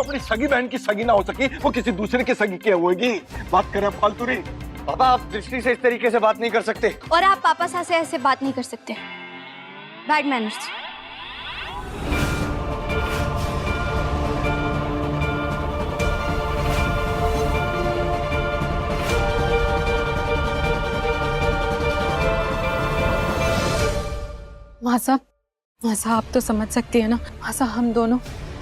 जो अपनी सगी बहन की सगी ना हो सकी वो किसी दूसरे की सगी की होगी। बात करें फालतू नहीं। पापा आप दृष्टि से इस तरीके से बात नहीं कर सकते। और आप पापा साथ से ऐसे बात नहीं कर सकते। Bad manners. माँ साहब आप तो समझ सकती है ना। माँ साहब हम दोनों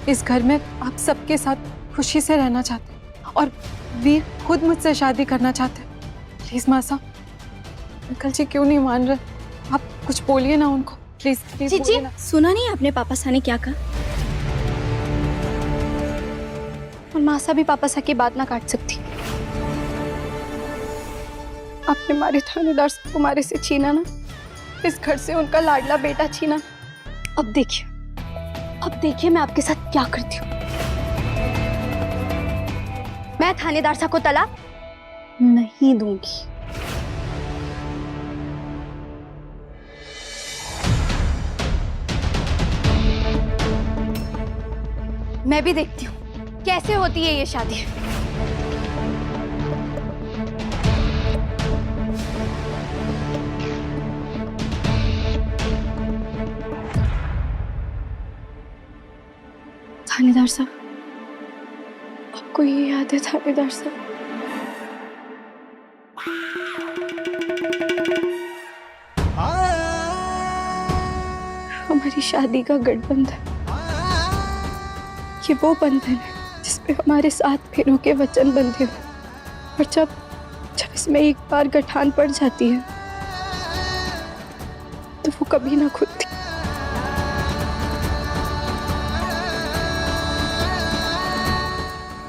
इस घर में आप सबके साथ खुशी से रहना चाहते हैं और वीर खुद मुझसे शादी करना चाहते हैं। प्लीज माँ साहब, अंकल जी क्यों नहीं मान रहे? आप कुछ बोलिए ना उनको, प्लीज प्लीज जी बोलिए ना। सुना नहीं आपने पापा सा ने क्या कहा? और माँ सा भी पापा सा की बात ना काट सकती। आपने हमारे थानेदार से कुमारी से छीना ना, इस घर से उनका लाडला बेटा छीना। अब देखिए मैं आपके साथ क्या करती हूँ। मैं थानेदार साहब को तलाक नहीं दूंगी। मैं भी देखती हूँ कैसे होती है ये शादी। थानेदार साहब, आपको ये याद है थानेदार साहब? हमारी शादी का गठबंधन, ये वो बंधन है जिसपे हमारे 7 फेरों के वचन बंधे हो। और जब इसमें एक बार गठान पड़ जाती है तो वो कभी ना खुलती।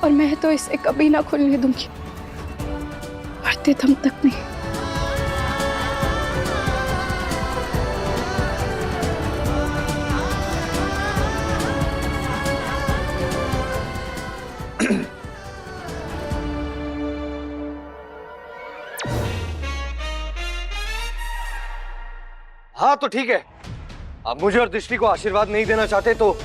और मैं तो इसे कभी ना खुलने दूंगी, मरते दम तक नहीं। हाँ तो ठीक है, आप मुझे और दृष्टि को आशीर्वाद नहीं देना चाहते तो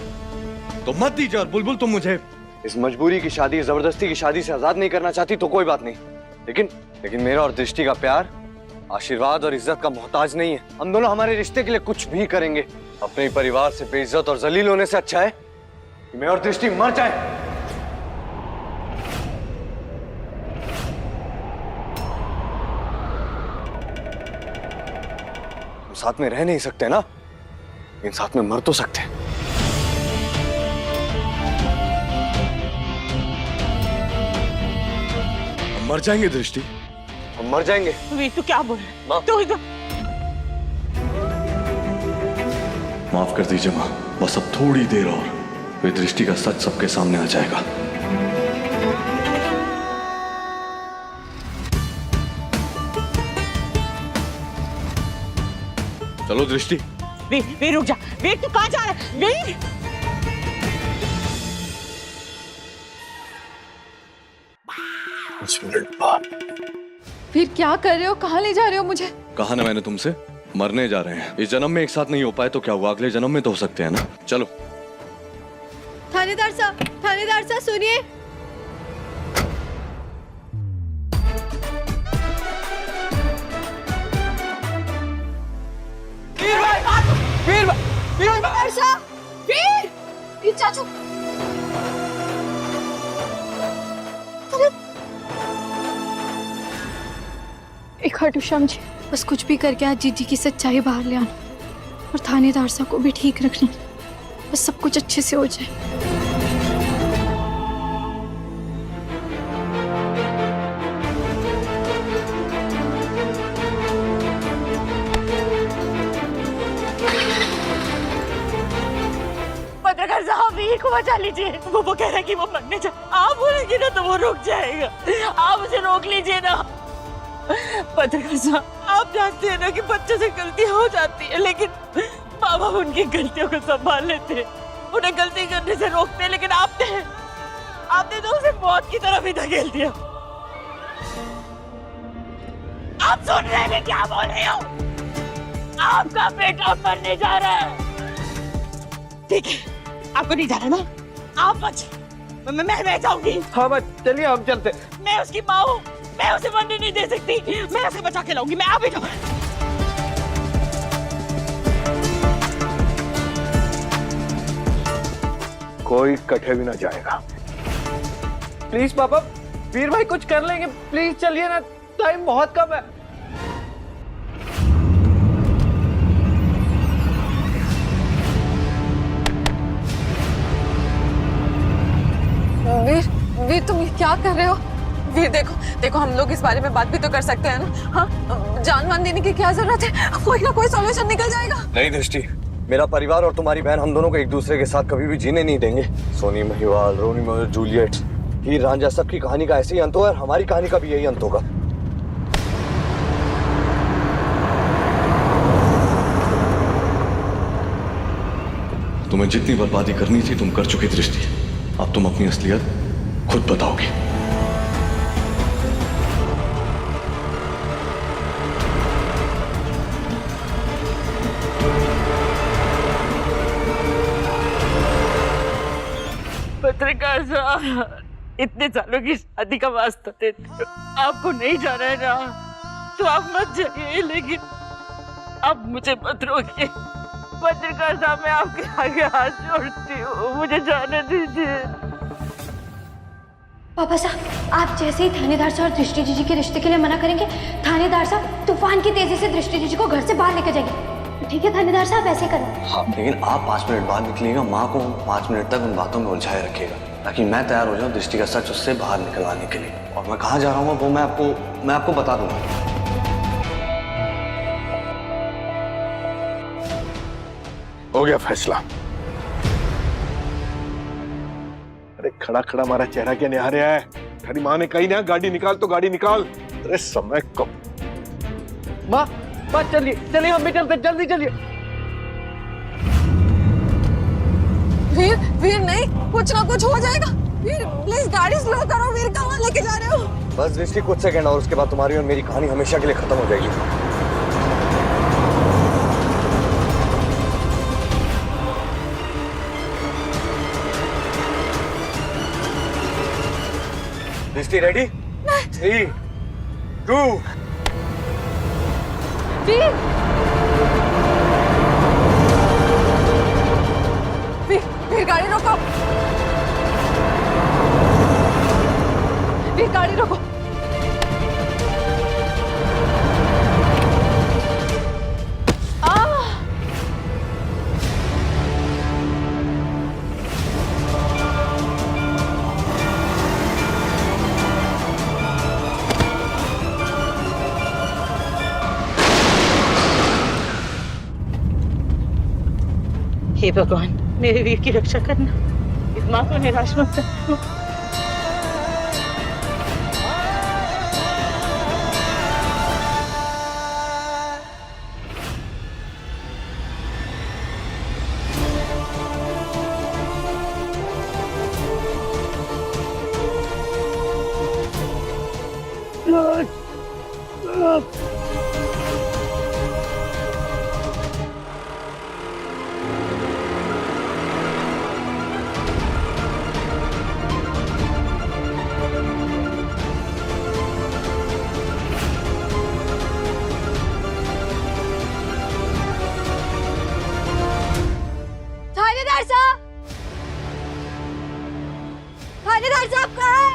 मत दीजिए। और बुलबुल तुम मुझे इस मजबूरी की शादी, जबरदस्ती की शादी से आजाद नहीं करना चाहती तो कोई बात नहीं, लेकिन मेरा और दृष्टि का प्यार आशीर्वाद और इज्जत का मोहताज नहीं है। हम दोनों हमारे रिश्ते के लिए कुछ भी करेंगे। अपने परिवार से बेइज्जत और जलील होने से अच्छा है कि मैं और दृष्टि मर जाए। हम साथ में रह नहीं सकते ना, लेकिन साथ में मर तो सकते हैं। मर जाएंगे दृष्टि, हम मर जाएंगे। वीर तू क्या बोल रहा है? तो माफ कर दीजिए माँ, बस अब थोड़ी देर और फिर दृष्टि का सच सबके सामने आ जाएगा। चलो दृष्टि। वीर रुक जा। वीर तू कहाँ जा रहा है? वीर कुछ मिनट बाद। फिर क्या कर रहे हो? कहाँ ले जा रहे हो मुझे? कहा ना मैंने तुमसे, मरने जा रहे हैं। इस जन्म में एक साथ नहीं हो पाए तो क्या हुआ, अगले जन्म में तो हो सकते हैं ना। चलो। थानेदार साहब सुनिए। थानेदार साहब, वीर चाचू। एक हटू समझे, बस कुछ भी करके आज जीजी की सच्चाई बाहर ले आना और थानेदार साहब को भी ठीक रखना। बस सब कुछ अच्छे से हो जाए। पत्रकार साहब वीर को बचा लीजिए। वो कह रहा है कि वो मरने जा। आप बोलेंगे ना तो वो रुक जाएगा। आप उसे रोक लीजिए ना। पत्रकार साहब आप जानते हैं ना कि बच्चों से गलतियां हो जाती है, लेकिन माँ बाप उनकी गलतियों को संभाल लेते हैं, उन्हें गलती करने से रोकते हैं। लेकिन आपने तो उसे मौत की तरफ ही धकेल दिया। आप सुन रहे हैं क्या बोल रही हो? आपका बेटा मरने जा रहा है। ठीक है, आपको नहीं जाना ना, आप बच। मैं जाऊंगी। हाँ बस चलिए हम चलते। मैं उसकी माँ हूँ, मैं उसे मरने नहीं दे सकती। मैं उसे बचा के लाऊंगी। मैं अभी जाऊँ। कोई कटे भी ना जाएगा। प्लीज पापा, वीर भाई कुछ कर लेंगे, प्लीज चलिए ना, टाइम बहुत कम है। वीर, वीर तुम ये क्या कर रहे हो? वीर देखो, देखो हम लोग इस बारे में बात भी तो कर सकते हैं ना। हाँ, जान वान देने की क्या जरूरत है? कोई ना कोई सॉल्यूशन निकल जाएगा। नहीं दृष्टि, मेरा परिवार और तुम्हारी बहन हम दोनों को एक दूसरे के साथ कभी भी जीने नहीं देंगे। सोनी महिवाल, रोमियो और जूलियट, हीर रांझा, सबकी कहानी का ऐसे ही अंत हुआ और हमारी कहानी का भी यही अंत होगा। तुम्हें जितनी बर्बादी करनी थी तुम कर चुकी दृष्टि। अब तुम अपनी असलियत खुद बताओगी। पत्रकार साहब, इतने सालों की शादी का वास्ता देते हो, आपको नहीं जाना है ना तो आप मत जाइए, लेकिन अब मुझे मत रोकिए। पत्रकार साहब, मैं आपके आगे हाथ जोड़ती हूँ, मुझे जाने दीजिए। पापा साहब, आप जैसे ही थानेदार साहब और दृष्टि जीजी के रिश्ते के लिए मना करेंगे, थानेदार साहब तूफान की तेजी से दृष्टि जीजी को घर से बाहर लेकर जाएंगे। ठीक है थानेदार साहब, ऐसे करो। हाँ, लेकिन आप 5 मिनट बाद निकलिएगा, माँ को 5 मिनट तक उन बातों में उलझाए रखिएगा ताकि मैं तैयार हो जाऊँ दृष्टि का सच उससे बाहर निकलवाने के लिए। और मैं कहाँ जा रहा हूँ वो मैं आपको बता दूंगा। हो गया फैसला। अरे खड़ा खड़ा हमारा चेहरा क्या निहार रहा है? तेरी माँ ने कही ना गाड़ी निकाल तो गाड़ी निकाल। अरे समय कब? माँ चलिए चलिए, हम भी चलते, जल्दी चलिए। वीर, वीर नहीं, कुछ ना कुछ हो जाएगा। वीर प्लीज गाड़ी स्लो करो। वीर कहाँ लेके जा रहे हो? बस दृष्टि, कुछ सेकंड और उसके बाद तुम्हारी और मेरी कहानी हमेशा के लिए खत्म हो जाएगी। दृष्टि रेडी? 3, 2। वीर, वीर, वीर गाड़ी रोको। वीर गाड़ी रोको। हे भगवान, मेरे वीर की रक्षा करना, इस माँ को निराश मत करना। थानेदार साहब, थानेदार साहब कहाँ है?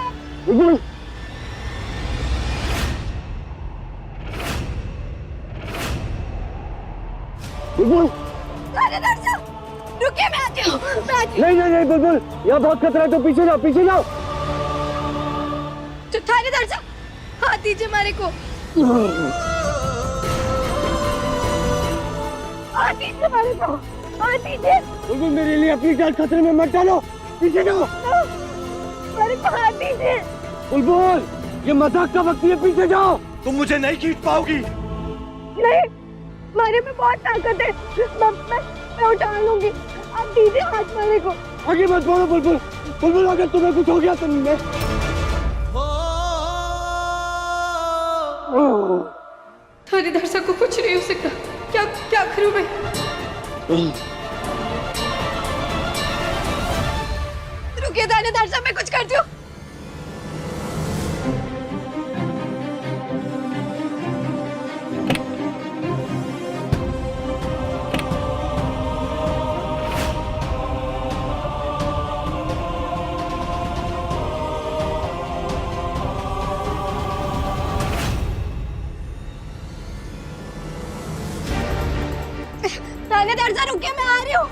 थानेदार साहब रुकिए, मैं आती हूँ, मैं आती हूँ। नहीं बुलबुल, यहाँ बहुत खतरा है, तो पीछे जाओ, पीछे जाओ। तो थानेदार साहब हाथ दीजिए हमारे को। हाथ दीजिए हमारे को, हाथ दीजिए। बुलबुल मेरे लिए अपनी जान खतरे में मत डालो, पीछे जाओ। हमारे को हाथ दीजिए। बुलबुल ये मजाक का वक्त है, पीछे जाओ। तुम मुझे नहीं खींच पाओगी। नहीं, हमारे में बहुत ताकत है, मैं उठा लूंगी। आप दीजिए हाथ हमारे को। आगे मत बढ़ो बुलबुल। बुलबुल अगर तुम्हें कुछ हो गया तो मैं थानेदार साहब को कुछ नहीं हो सकता। क्या करूं मैं? रुकिए रुकिए थानेदार साहब, मैं कुछ करती हूँ। थानेदार साहब रुकिए, मैं आ रही हूँ।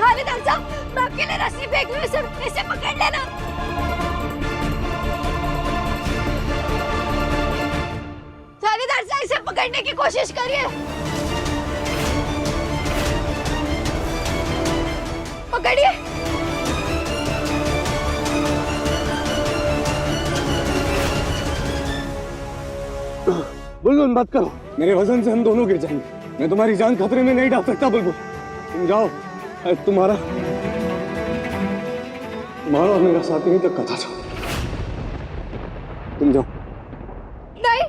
थानेदार साहब, मैं आपके लिए रस्सी फेंक रही हूँ, इसे पकड़ लेना। थानेदार साहब, इसे पकड़ने की कोशिश करिए। पकड़िए। बुलबुल मत करो, मेरे वजन से हम दोनों गिर जाएंगे। मैं तुम्हारी जान खतरे में नहीं डाल सकता बुलबुल। तुम जाओ, तुम्हारा और मेरा साथ यहीं तक का था। तुम जाओ। नहीं,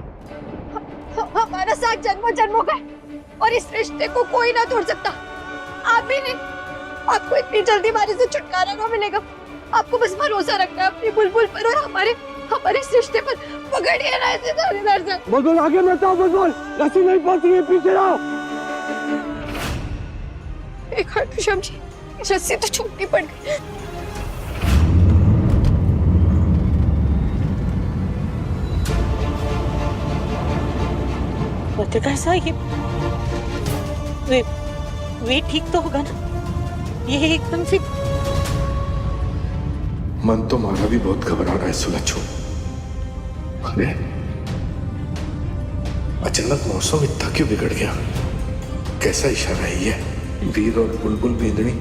हमारा साथ जन्मों जन्मों का है और इस रिश्ते को कोई ना तोड़ सकता। आप भी नहीं। आपको इतनी जल्दी हमारे से छुटकारा ना मिलेगा। आपको बस भरोसा रखना है अपनी बुलबुल पर और हमारे इस रिश्ते पर। पकड़िए ना इसे थानेदार साहब। बुलबुल आगे मत आओ, बुलबुल रस्सी नहीं पहुंच रही है, पीछे आओ। एक खाटूश्याम जी, रस्सी तो छूटनी पड़ गई। पत्रकार साहब, वे ठीक तो होगा ना? ये एकदम से मन तो मारा भी बहुत घबरा रहा है सुलच्छो। अरे अचानक मौसम इतना क्यों बिगड़ गया? कैसा इशारा है ये? वीर और बुलबुल बेदनी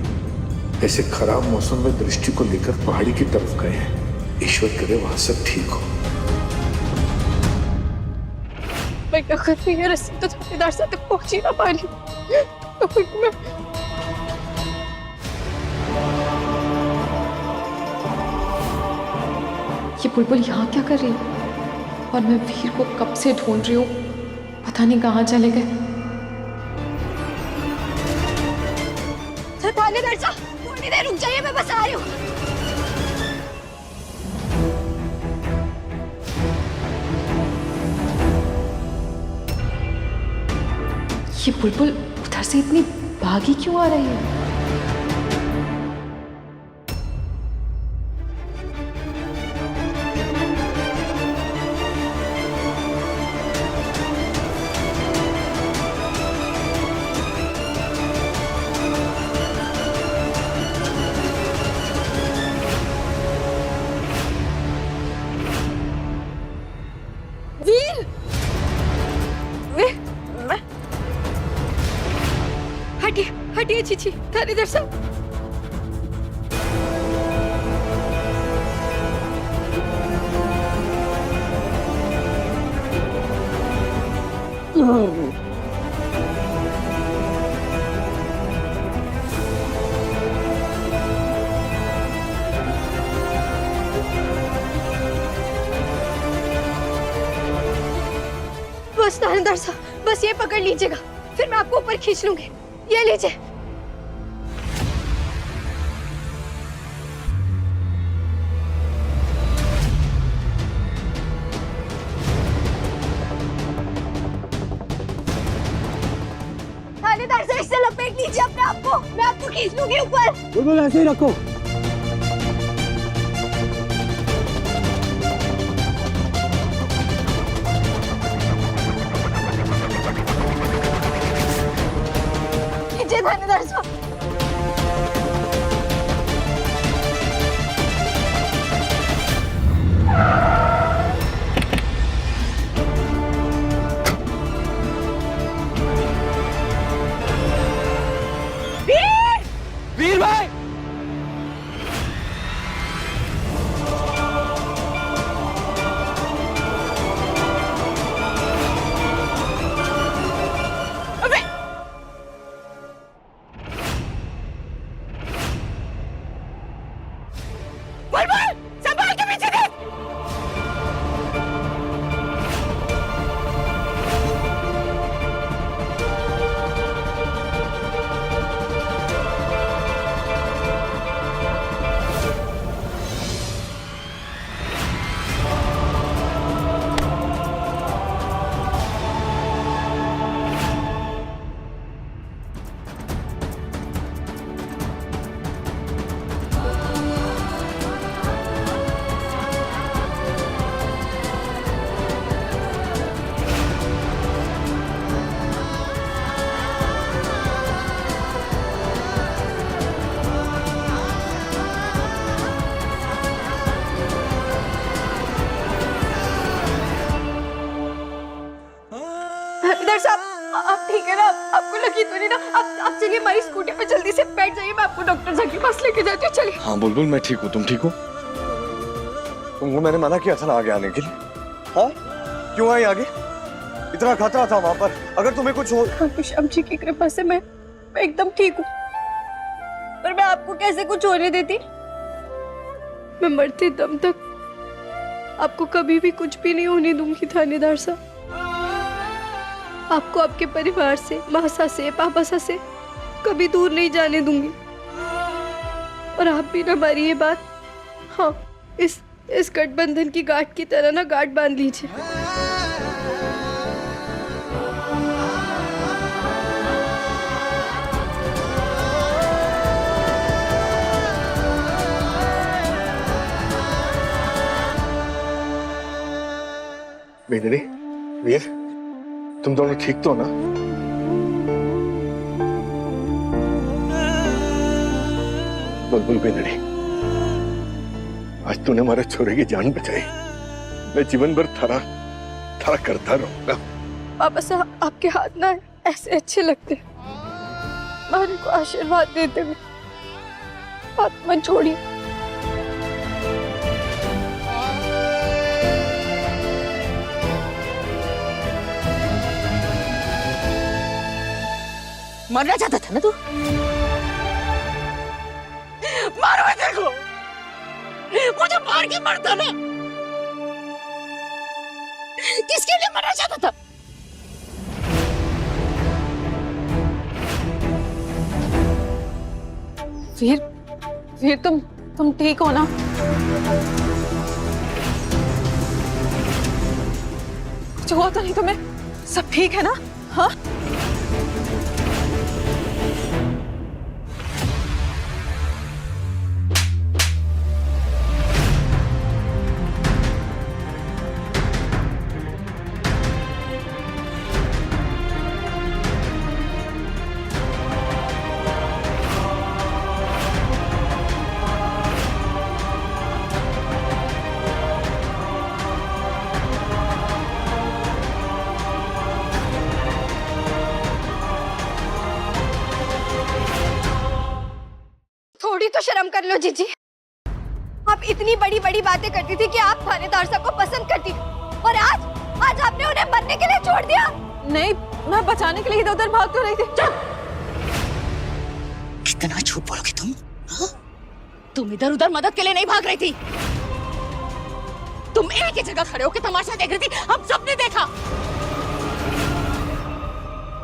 ऐसे खराब मौसम में दृष्टि को लेकर पहाड़ी की तरफ गए हैं। ईश्वर करे वहां सब ठीक हो। मैं क्या कर रही है? रस्सी तो थानेदार साहब तक पहुंच ही ना पा रही। तो फिर मैं ये बुलबुल यहाँ क्या कर रही है? और मैं वीर को कब से ढूंढ रही हूँ, पता नहीं कहाँ चले गए। थानेदार साहब, थोड़ी देर रुक जाइए, मैं बस आ रही हूँ। ये बुलबुल उधर से इतनी भागी क्यों आ रही है? वीर, हटिए हटिए चीची, थानेदार साहब। बस थानेदार साहब, बस ये पकड़ लीजिएगा, फिर मैं आपको ऊपर खींच लूंगी। ये लीजिए। थानेदार साहब, इससे लपेट लीजिए अपने आप को, मैं आपको खींच लूंगी ऊपर। बुलबुल ऐसे ही रखो। थानेदार साहब, वीर भाई, साहब आप ठीक है ना? आपको लगी तो नहीं ना? आप चलिए हमारी स्कूटी पे जल्दी से बैठ जाइए, मैं आपको डॉक्टर साहब के पास लेके जाती हूँ। चलिए। हाँ बुलबुल, मैं ठीक हूँ, तुम ठीक हो? तुमको मैंने मना किया था ना आगे आने के लिए। हाँ क्यों आई आगे? इतना खतरा था वहां पर, अगर तुम्हें कुछ हो। खाटू श्याम जी की कृपा से मैं एकदम ठीक हूँ, पर मैं आपको कैसे कुछ होने देती? मैं मरते दम तक आपको कभी भी कुछ भी नहीं होने दूंगी थानेदार साहब। आपको आपके परिवार से, मासा से, पापा से कभी दूर नहीं जाने दूंगी। और आप भी ना हमारी ये बात, हाँ, इस गठबंधन की गांठ की तरह ना गांठ बांध लीजिए। मेंदड़ी, वीर, तुम दोनों ठीक तो ना? बुलबुल मेंदड़ी, आज तूने हमारे छोरे की जान बचाई। मैं जीवन भर थारा करता रहूंगा। पापा साहब आपके हाथ ना ऐसे अच्छे लगते, मारे को आशीर्वाद देते हुए हाथ मत छोड़िए। मरना चाहता था ना तू? मारो मेरे को, मुझे मार के मरता ना। किसके लिए मरना चाहता था? वीर तुम ठीक हो ना? कुछ हुआ तो नहीं तुम्हें? सब ठीक है ना? हाँ? थोड़ी तो शर्म कर लो जीजी। आप इतनी बड़ी बड़ी बातें करती थी कि आप थानेदार साहब को पसंद करती, और आज आपने उन्हें मरने के लिए छोड़ दिया। नहीं, मैं बचाने के लिए इधर उधर भाग तो रही थी। कितना झूठ बोलोगी तुम? हाँ? तुम इधर उधर मदद के लिए नहीं भाग रही थी, तुम एक ही जगह खड़े होकर तमाशा देख रही थी, हम सबने देखा।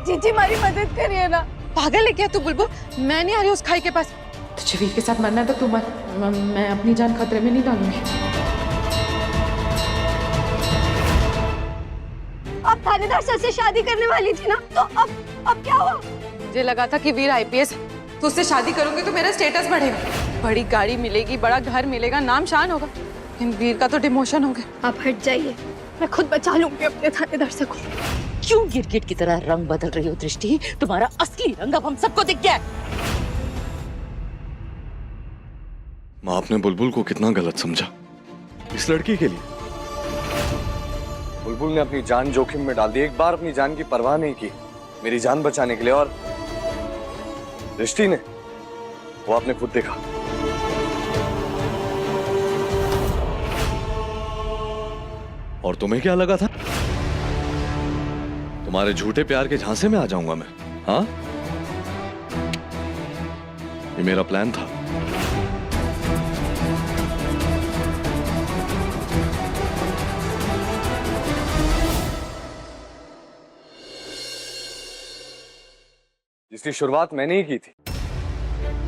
जीजी हमारी मदद करिए ना। पागल है क्या तू बुलबुल? मैं नहीं आ रही उस खाई के पास। तुझे वीर के साथ मरना है तो तू मर, मैं अपनी जान खतरे में नहीं डालूंगी। आप थानेदार साहब से शादी करने वाली थी ना, तो अब क्या हुआ? मुझे लगा था कि वीर IPS, तो उससे शादी करूंगी तो मेरा स्टेटस बढ़ेगा, बड़ी गाड़ी मिलेगी, बड़ा घर मिलेगा, नाम शान होगा। लेकिन वीर का तो डिमोशन हो गया। आप हट जाइए, मैं खुद बचा लूंगी अपने थानेदार साहब को। क्यों गिरगिट की तरह रंग बदल रही हो दृष्टि? तुम्हारा असली रंग अब हम सबको दिख गया है। माँ, आपने बुलबुल को कितना गलत समझा इस लड़की के लिए। बुलबुल ने अपनी जान जोखिम में डाल दी, एक बार अपनी जान की परवाह नहीं की मेरी जान बचाने के लिए, और दृष्टि ने, वो आपने खुद देखा। और तुम्हें क्या लगा था तुम्हारे झूठे प्यार के झांसे में आ जाऊंगा मैं? हाँ, ये मेरा प्लान था। जिसकी शुरुआत मैंने ही की थी,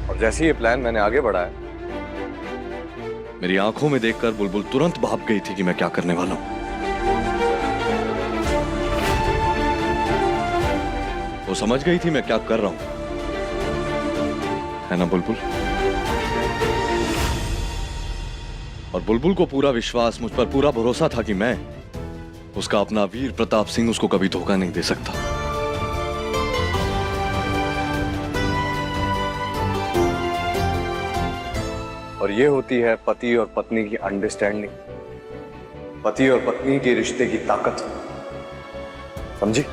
और जैसे ये प्लान मैंने आगे बढ़ाया, मेरी आंखों में देखकर बुलबुल तुरंत भाप गई थी कि मैं क्या करने वाला हूं। वो समझ गई थी मैं क्या कर रहा हूं, है ना बुलबुल? और बुलबुल को पूरा विश्वास, मुझ पर पूरा भरोसा था कि मैं, उसका अपना वीर प्रताप सिंह, उसको कभी धोखा नहीं दे सकता। और ये होती है पति और पत्नी की अंडरस्टैंडिंग, पति और पत्नी के रिश्ते की ताकत, समझी?